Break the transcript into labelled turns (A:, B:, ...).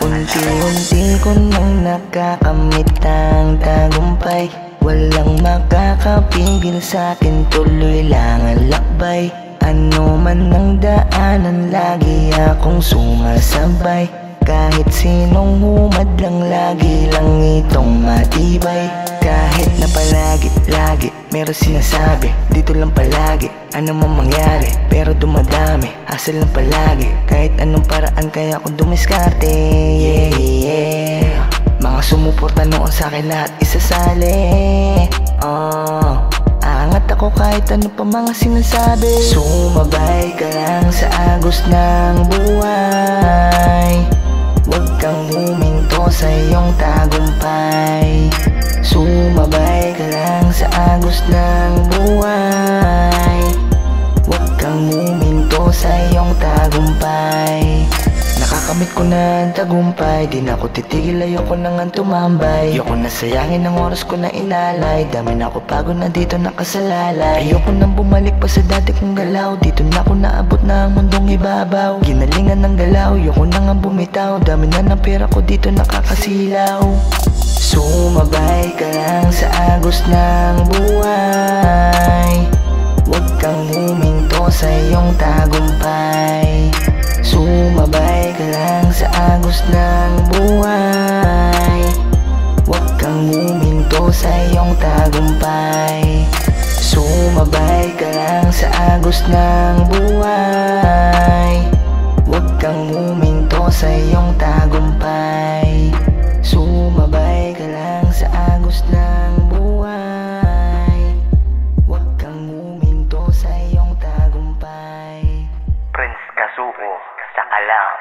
A: Unti-unti ko nang nakakamit ang tagumpay. Walang makakapigil sa'kin, tuloy lang ang lakbay. Ano man ang daanan, lagi akong sumasabay. Kahit sinong humad lang, lagi lang itong matibay. Kahit na palagi meron sinasabi, dito lang palagi, ano man mangyari, pero dumadami, hassle lang palagi. Kahit anong paraan kaya ako dumiskarte, yeah. Mga sumuporta noon sa'kin lahat isasali. Aangat ako kahit ano pa mga sinasabi. Sumabay ka lang sa agos ng buhay. Huwag kang huminto sa iyong tagumpay. Sumabay ka lang sa agos ng buhay. Huwag kang huminto sa iyong tagumpay. Nakakamit ko na ang tagumpay, di na ako titigil, ayoko na nga tumambay. Ayoko na sayangin ang oras ko na ilalay. Dami na ako pagod na dito nakasalalay. Ayoko nang bumalik pa sa dati kong galaw. Dito na ako naabot na ang mundong ibabaw. Ginalingan ng galaw, ayoko na nga bumitaw. Dami na ng pera ko dito nakakasilaw. Sumabay ka lang sa agos ng buhay. Huwag kang huminto sa iyong tagumpay. Sumabay ka lang sa agos ng buhay. Huwag kang huminto sa iyong tagumpay. Sumabay ka lang sa agos ng buhay. Huwag kang huminto sa iyong tagumpay. Sumabay ka lang sa agos ng buhay. Huwag kang huminto sa iyong tagumpay.
B: Prince Kasuko, Sakalam.